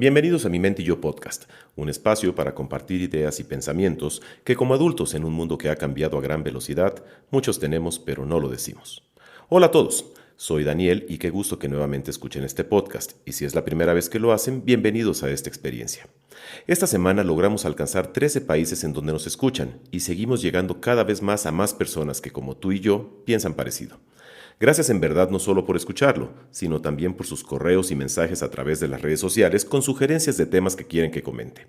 Bienvenidos a Mi Mente y Yo Podcast, un espacio para compartir ideas y pensamientos que como adultos en un mundo que ha cambiado a gran velocidad, muchos tenemos pero no lo decimos. Hola a todos, soy Daniel y qué gusto que nuevamente escuchen este podcast, y si es la primera vez que lo hacen, bienvenidos a esta experiencia. Esta semana logramos alcanzar 13 países en donde nos escuchan y seguimos llegando cada vez más a más personas que como tú y yo piensan parecido. Gracias en verdad no solo por escucharlo, sino también por sus correos y mensajes a través de las redes sociales con sugerencias de temas que quieren que comente.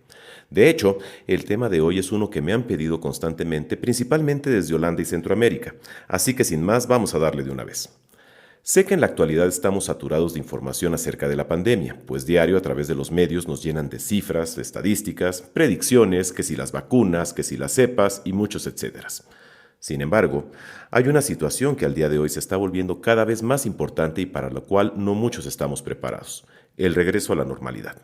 De hecho, el tema de hoy es uno que me han pedido constantemente, principalmente desde Holanda y Centroamérica, así que sin más vamos a darle de una vez. Sé que en la actualidad estamos saturados de información acerca de la pandemia, pues diario a través de los medios nos llenan de cifras, de estadísticas, predicciones, que si las vacunas, que si las cepas y muchos etcéteras. Sin embargo, hay una situación que al día de hoy se está volviendo cada vez más importante y para la cual no muchos estamos preparados: el regreso a la normalidad.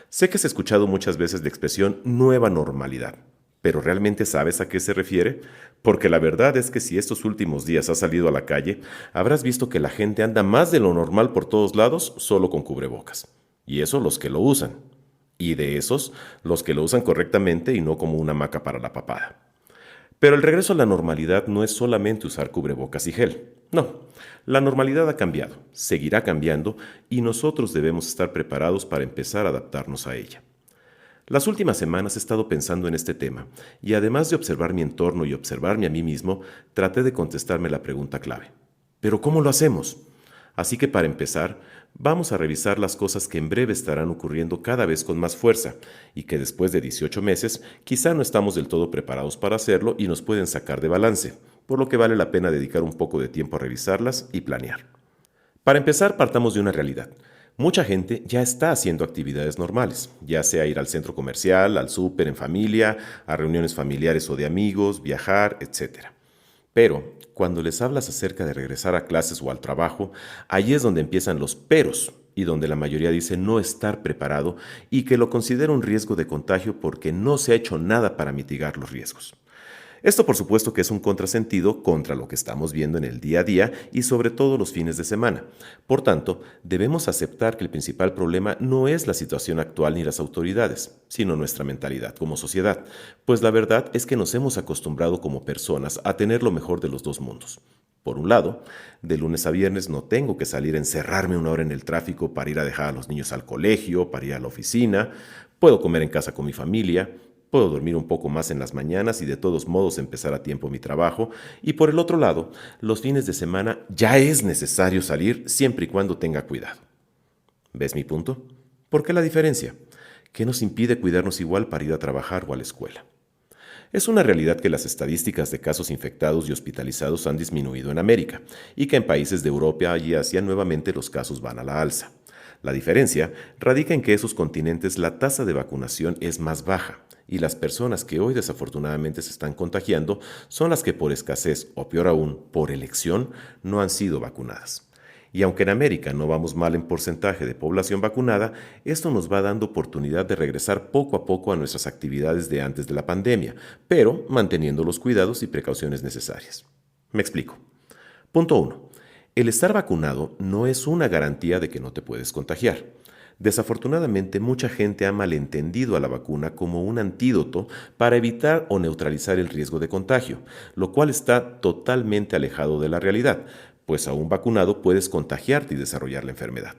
Sé que has escuchado muchas veces la expresión nueva normalidad, pero ¿realmente sabes a qué se refiere? Porque la verdad es que si estos últimos días has salido a la calle, habrás visto que la gente anda más de lo normal por todos lados solo con cubrebocas. Y eso los que lo usan. Y de esos, los que lo usan correctamente y no como una hamaca para la papada. Pero el regreso a la normalidad no es solamente usar cubrebocas y gel. No, la normalidad ha cambiado, seguirá cambiando y nosotros debemos estar preparados para empezar a adaptarnos a ella. Las últimas semanas he estado pensando en este tema y además de observar mi entorno y observarme a mí mismo, traté de contestarme la pregunta clave: ¿pero cómo lo hacemos? Así que para empezar, vamos a revisar las cosas que en breve estarán ocurriendo cada vez con más fuerza y que después de 18 meses quizá no estamos del todo preparados para hacerlo y nos pueden sacar de balance, por lo que vale la pena dedicar un poco de tiempo a revisarlas y planear. Para empezar, partamos de una realidad. Mucha gente ya está haciendo actividades normales, ya sea ir al centro comercial, al súper en familia, a reuniones familiares o de amigos, viajar, etc. Pero, cuando les hablas acerca de regresar a clases o al trabajo, ahí es donde empiezan los peros y donde la mayoría dice no estar preparado y que lo considera un riesgo de contagio porque no se ha hecho nada para mitigar los riesgos. Esto por supuesto que es un contrasentido contra lo que estamos viendo en el día a día y sobre todo los fines de semana. Por tanto, debemos aceptar que el principal problema no es la situación actual ni las autoridades, sino nuestra mentalidad como sociedad, pues la verdad es que nos hemos acostumbrado como personas a tener lo mejor de los dos mundos. Por un lado, de lunes a viernes no tengo que salir a encerrarme una hora en el tráfico para ir a dejar a los niños al colegio, para ir a la oficina, puedo comer en casa con mi familia, puedo dormir un poco más en las mañanas y de todos modos empezar a tiempo mi trabajo. Y por el otro lado, los fines de semana ya es necesario salir siempre y cuando tenga cuidado. ¿Ves mi punto? ¿Por qué la diferencia? ¿Qué nos impide cuidarnos igual para ir a trabajar o a la escuela? Es una realidad que las estadísticas de casos infectados y hospitalizados han disminuido en América y que en países de Europa y Asia nuevamente los casos van a la alza. La diferencia radica en que esos continentes la tasa de vacunación es más baja y las personas que hoy desafortunadamente se están contagiando son las que por escasez o peor aún por elección no han sido vacunadas. Y aunque en América no vamos mal en porcentaje de población vacunada, esto nos va dando oportunidad de regresar poco a poco a nuestras actividades de antes de la pandemia, pero manteniendo los cuidados y precauciones necesarias. Me explico. Punto 1. El estar vacunado no es una garantía de que no te puedes contagiar. Desafortunadamente, mucha gente ha malentendido a la vacuna como un antídoto para evitar o neutralizar el riesgo de contagio, lo cual está totalmente alejado de la realidad, pues aún vacunado puedes contagiarte y desarrollar la enfermedad.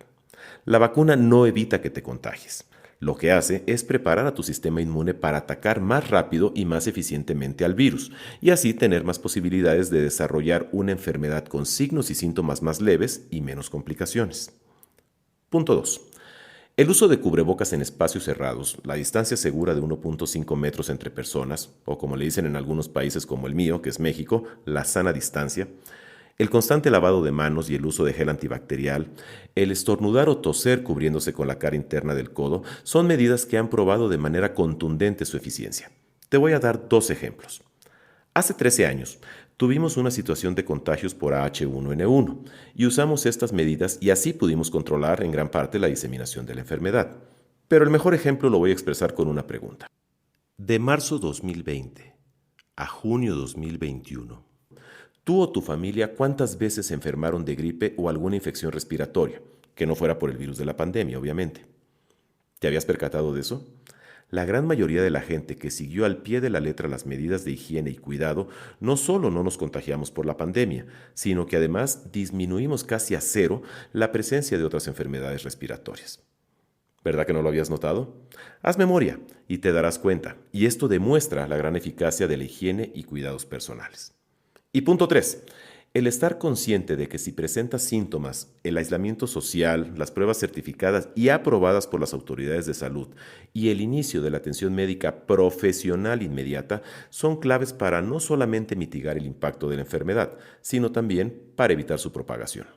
La vacuna no evita que te contagies. Lo que hace es preparar a tu sistema inmune para atacar más rápido y más eficientemente al virus, y así tener más posibilidades de desarrollar una enfermedad con signos y síntomas más leves y menos complicaciones. Punto 2. El uso de cubrebocas en espacios cerrados, la distancia segura de 1.5 metros entre personas, o como le dicen en algunos países como el mío, que es México, la sana distancia, el constante lavado de manos y el uso de gel antibacterial, el estornudar o toser cubriéndose con la cara interna del codo, son medidas que han probado de manera contundente su eficiencia. Te voy a dar dos ejemplos. Hace 13 años, tuvimos una situación de contagios por H1N1 y usamos estas medidas y así pudimos controlar en gran parte la diseminación de la enfermedad. Pero el mejor ejemplo lo voy a expresar con una pregunta. De marzo 2020 a junio 2021, ¿tú o tu familia cuántas veces se enfermaron de gripe o alguna infección respiratoria, que no fuera por el virus de la pandemia, obviamente? ¿Te habías percatado de eso? La gran mayoría de la gente que siguió al pie de la letra las medidas de higiene y cuidado, no solo no nos contagiamos por la pandemia, sino que además disminuimos casi a cero la presencia de otras enfermedades respiratorias. ¿Verdad que no lo habías notado? Haz memoria y te darás cuenta, y esto demuestra la gran eficacia de la higiene y cuidados personales. Y punto 3. El estar consciente de que si presentas síntomas, el aislamiento social, las pruebas certificadas y aprobadas por las autoridades de salud y el inicio de la atención médica profesional inmediata son claves para no solamente mitigar el impacto de la enfermedad, sino también para evitar su propagación.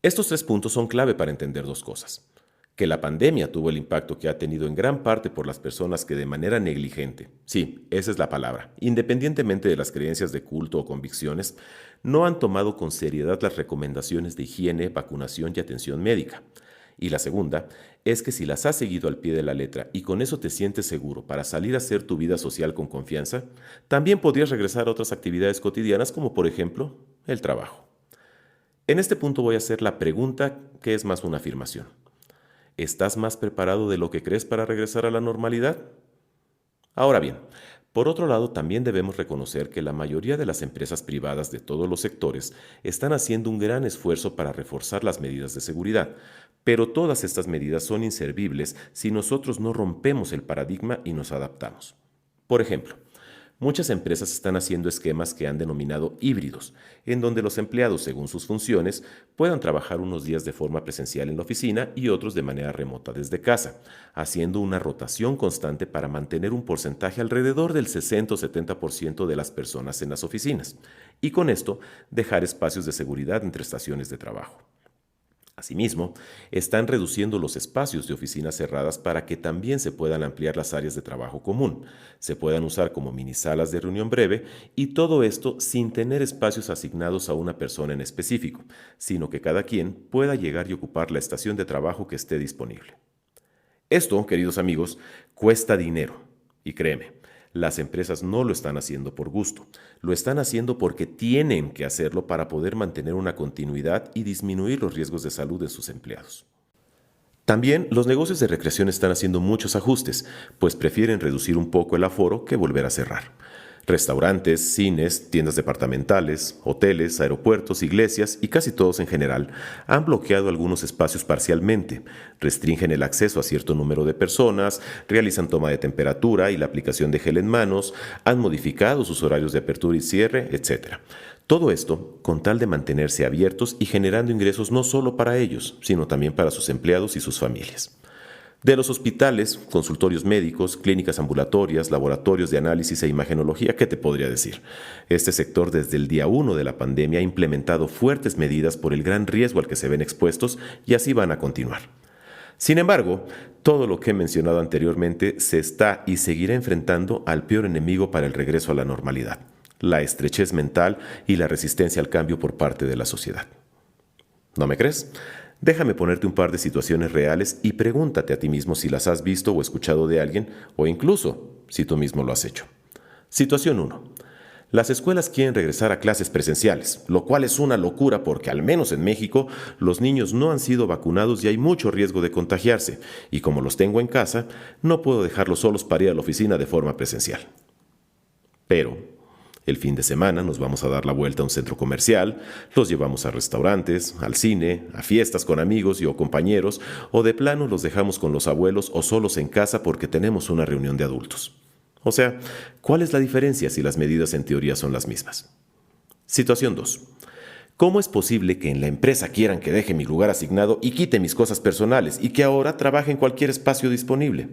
Estos 3 puntos son clave para entender 2 cosas. Que la pandemia tuvo el impacto que ha tenido en gran parte por las personas que de manera negligente, sí, esa es la palabra, independientemente de las creencias de culto o convicciones, no han tomado con seriedad las recomendaciones de higiene, vacunación y atención médica. Y la segunda es que si las has seguido al pie de la letra y con eso te sientes seguro para salir a hacer tu vida social con confianza, también podrías regresar a otras actividades cotidianas como por ejemplo el trabajo. En este punto voy a hacer la pregunta que es más una afirmación. ¿Estás más preparado de lo que crees para regresar a la normalidad? Ahora bien, por otro lado, también debemos reconocer que la mayoría de las empresas privadas de todos los sectores están haciendo un gran esfuerzo para reforzar las medidas de seguridad, pero todas estas medidas son inservibles si nosotros no rompemos el paradigma y nos adaptamos. Por ejemplo, muchas empresas están haciendo esquemas que han denominado híbridos, en donde los empleados, según sus funciones, puedan trabajar unos días de forma presencial en la oficina y otros de manera remota desde casa, haciendo una rotación constante para mantener un porcentaje alrededor del 60 o 70% de las personas en las oficinas, y con esto dejar espacios de seguridad entre estaciones de trabajo. Asimismo, están reduciendo los espacios de oficinas cerradas para que también se puedan ampliar las áreas de trabajo común, se puedan usar como mini salas de reunión breve y todo esto sin tener espacios asignados a una persona en específico, sino que cada quien pueda llegar y ocupar la estación de trabajo que esté disponible. Esto, queridos amigos, cuesta dinero y créeme, las empresas no lo están haciendo por gusto, lo están haciendo porque tienen que hacerlo para poder mantener una continuidad y disminuir los riesgos de salud de sus empleados. También los negocios de recreación están haciendo muchos ajustes, pues prefieren reducir un poco el aforo que volver a cerrar. Restaurantes, cines, tiendas departamentales, hoteles, aeropuertos, iglesias y casi todos en general han bloqueado algunos espacios parcialmente, restringen el acceso a cierto número de personas, realizan toma de temperatura y la aplicación de gel en manos, han modificado sus horarios de apertura y cierre, etc. Todo esto con tal de mantenerse abiertos y generando ingresos no solo para ellos, sino también para sus empleados y sus familias. De los hospitales, consultorios médicos, clínicas ambulatorias, laboratorios de análisis e imagenología, ¿qué te podría decir? Este sector desde el día 1 de la pandemia ha implementado fuertes medidas por el gran riesgo al que se ven expuestos y así van a continuar. Sin embargo, todo lo que he mencionado anteriormente se está y seguirá enfrentando al peor enemigo para el regreso a la normalidad, la estrechez mental y la resistencia al cambio por parte de la sociedad. ¿No me crees? Déjame ponerte un par de situaciones reales y pregúntate a ti mismo si las has visto o escuchado de alguien o incluso si tú mismo lo has hecho. Situación 1. Las escuelas quieren regresar a clases presenciales, lo cual es una locura porque al menos en México los niños no han sido vacunados y hay mucho riesgo de contagiarse, y como los tengo en casa, no puedo dejarlos solos para ir a la oficina de forma presencial. Pero el fin de semana nos vamos a dar la vuelta a un centro comercial, los llevamos a restaurantes, al cine, a fiestas con amigos y o compañeros, o de plano los dejamos con los abuelos o solos en casa porque tenemos una reunión de adultos. O sea, ¿cuál es la diferencia si las medidas en teoría son las mismas? Situación 2. ¿Cómo es posible que en la empresa quieran que deje mi lugar asignado y quite mis cosas personales y que ahora trabaje en cualquier espacio disponible?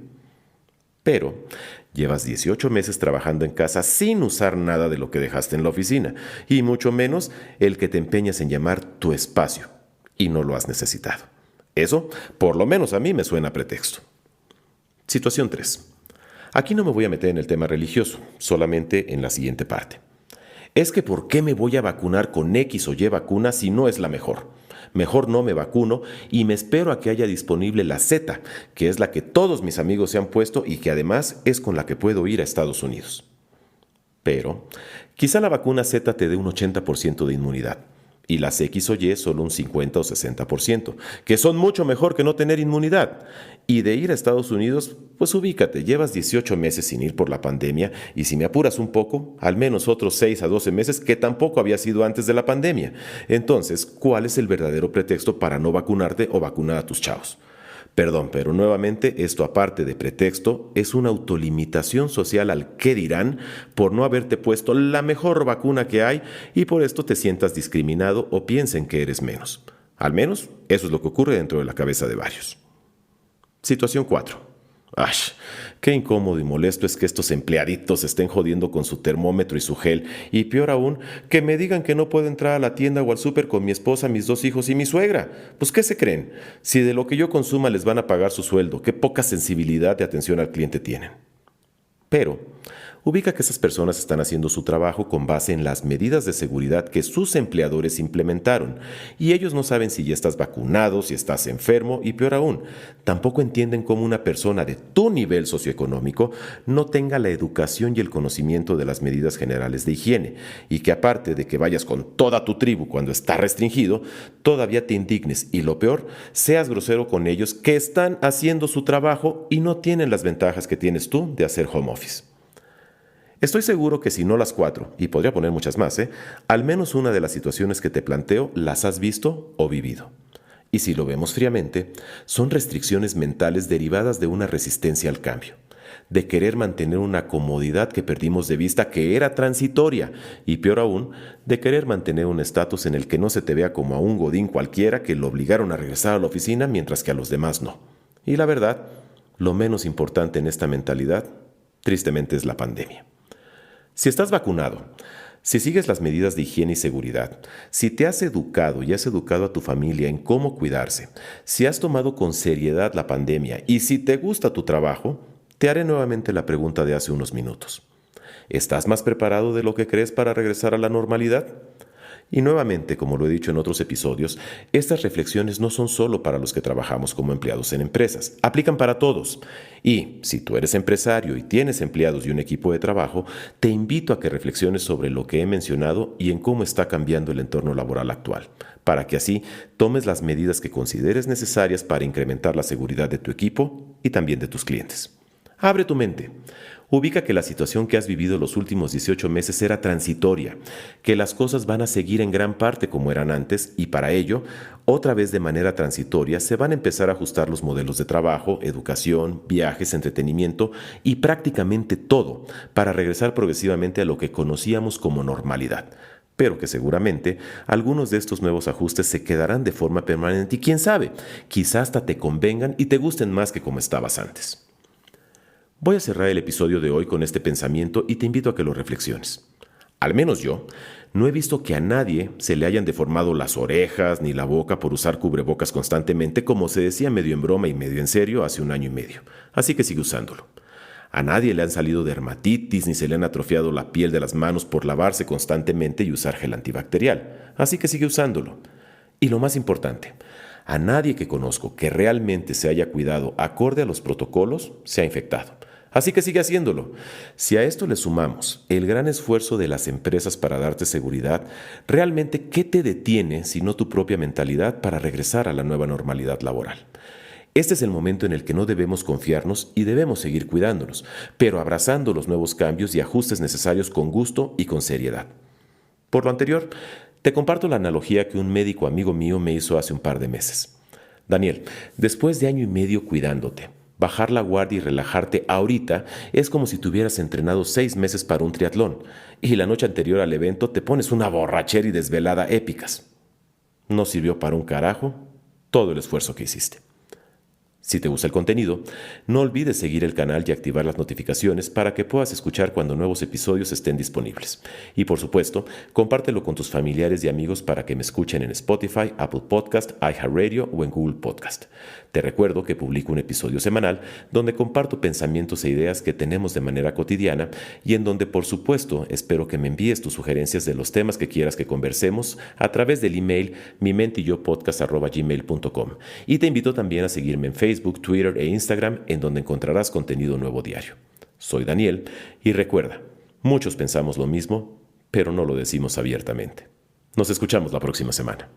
Pero llevas 18 meses trabajando en casa sin usar nada de lo que dejaste en la oficina, y mucho menos el que te empeñas en llamar tu espacio, y no lo has necesitado. Eso, por lo menos a mí me suena a pretexto. Situación 3. Aquí no me voy a meter en el tema religioso, solamente en la siguiente parte. Es que ¿por qué me voy a vacunar con X o Y vacuna si no es la mejor? Mejor no me vacuno y me espero a que haya disponible la Z, que es la que todos mis amigos se han puesto y que además es con la que puedo ir a Estados Unidos. Pero quizá la vacuna Z te dé un 80% de inmunidad. y las X o Y solo un 50 o 60%, que son mucho mejor que no tener inmunidad. Y de ir a Estados Unidos, pues ubícate, llevas 18 meses sin ir por la pandemia y si me apuras un poco, al menos otros 6 a 12 meses que tampoco había sido antes de la pandemia. Entonces, ¿cuál es el verdadero pretexto para no vacunarte o vacunar a tus chavos? Perdón, pero nuevamente esto aparte de pretexto es una autolimitación social al qué dirán por no haberte puesto la mejor vacuna que hay y por esto te sientas discriminado o piensen que eres menos. Al menos eso es lo que ocurre dentro de la cabeza de varios. Situación 4. ¡Ash! Qué incómodo y molesto es que estos empleaditos estén jodiendo con su termómetro y su gel, y peor aún, que me digan que no puedo entrar a la tienda o al súper con mi esposa, mis 2 hijos y mi suegra. Pues, ¿qué se creen? Si de lo que yo consuma les van a pagar su sueldo, qué poca sensibilidad de atención al cliente tienen. Pero ubica que esas personas están haciendo su trabajo con base en las medidas de seguridad que sus empleadores implementaron, y ellos no saben si ya estás vacunado, si estás enfermo, y peor aún, tampoco entienden cómo una persona de tu nivel socioeconómico no tenga la educación y el conocimiento de las medidas generales de higiene, y que aparte de que vayas con toda tu tribu cuando está restringido, todavía te indignes y lo peor, seas grosero con ellos que están haciendo su trabajo y no tienen las ventajas que tienes tú de hacer home office. Estoy seguro que si no las 4, y podría poner muchas más, al menos una de las situaciones que te planteo las has visto o vivido. Y si lo vemos fríamente, son restricciones mentales derivadas de una resistencia al cambio, de querer mantener una comodidad que perdimos de vista que era transitoria, y peor aún, de querer mantener un estatus en el que no se te vea como a un godín cualquiera que lo obligaron a regresar a la oficina mientras que a los demás no. Y la verdad, lo menos importante en esta mentalidad, tristemente, es la pandemia. Si estás vacunado, si sigues las medidas de higiene y seguridad, si te has educado y has educado a tu familia en cómo cuidarse, si has tomado con seriedad la pandemia y si te gusta tu trabajo, te haré nuevamente la pregunta de hace unos minutos. ¿Estás más preparado de lo que crees para regresar a la normalidad? Y nuevamente, como lo he dicho en otros episodios, estas reflexiones no son solo para los que trabajamos como empleados en empresas, aplican para todos. Y si tú eres empresario y tienes empleados y un equipo de trabajo, te invito a que reflexiones sobre lo que he mencionado y en cómo está cambiando el entorno laboral actual, para que así tomes las medidas que consideres necesarias para incrementar la seguridad de tu equipo y también de tus clientes. Abre tu mente. Ubica que la situación que has vivido los últimos 18 meses era transitoria, que las cosas van a seguir en gran parte como eran antes y para ello, otra vez de manera transitoria, se van a empezar a ajustar los modelos de trabajo, educación, viajes, entretenimiento y prácticamente todo para regresar progresivamente a lo que conocíamos como normalidad. Pero que seguramente algunos de estos nuevos ajustes se quedarán de forma permanente y quién sabe, quizás hasta te convengan y te gusten más que como estabas antes. Voy a cerrar el episodio de hoy con este pensamiento y te invito a que lo reflexiones. Al menos yo, no he visto que a nadie se le hayan deformado las orejas ni la boca por usar cubrebocas constantemente como se decía medio en broma y medio en serio hace 1 año y medio. Así que sigue usándolo. A nadie le han salido dermatitis ni se le han atrofiado la piel de las manos por lavarse constantemente y usar gel antibacterial. Así que sigue usándolo. Y lo más importante, a nadie que conozco que realmente se haya cuidado acorde a los protocolos se ha infectado. Así que sigue haciéndolo. Si a esto le sumamos el gran esfuerzo de las empresas para darte seguridad, realmente, ¿qué te detiene sino tu propia mentalidad para regresar a la nueva normalidad laboral? Este es el momento en el que no debemos confiarnos y debemos seguir cuidándonos, pero abrazando los nuevos cambios y ajustes necesarios con gusto y con seriedad. Por lo anterior, te comparto la analogía que un médico amigo mío me hizo hace un par de meses. Daniel, después de 1 año y medio cuidándote, bajar la guardia y relajarte ahorita es como si te hubieras entrenado 6 meses para un triatlón y la noche anterior al evento te pones una borrachera y desvelada épicas. No sirvió para un carajo todo el esfuerzo que hiciste. Si te gusta el contenido, no olvides seguir el canal y activar las notificaciones para que puedas escuchar cuando nuevos episodios estén disponibles. Y por supuesto, compártelo con tus familiares y amigos para que me escuchen en Spotify, Apple Podcast, iHeartRadio o en Google Podcast. Te recuerdo que publico un episodio semanal donde comparto pensamientos e ideas que tenemos de manera cotidiana y en donde, por supuesto, espero que me envíes tus sugerencias de los temas que quieras que conversemos a través del email mimenteyopodcast@gmail.com. Y te invito también a seguirme en Facebook, Twitter e Instagram, en donde encontrarás contenido nuevo diario. Soy Daniel y recuerda, muchos pensamos lo mismo, pero no lo decimos abiertamente. Nos escuchamos la próxima semana.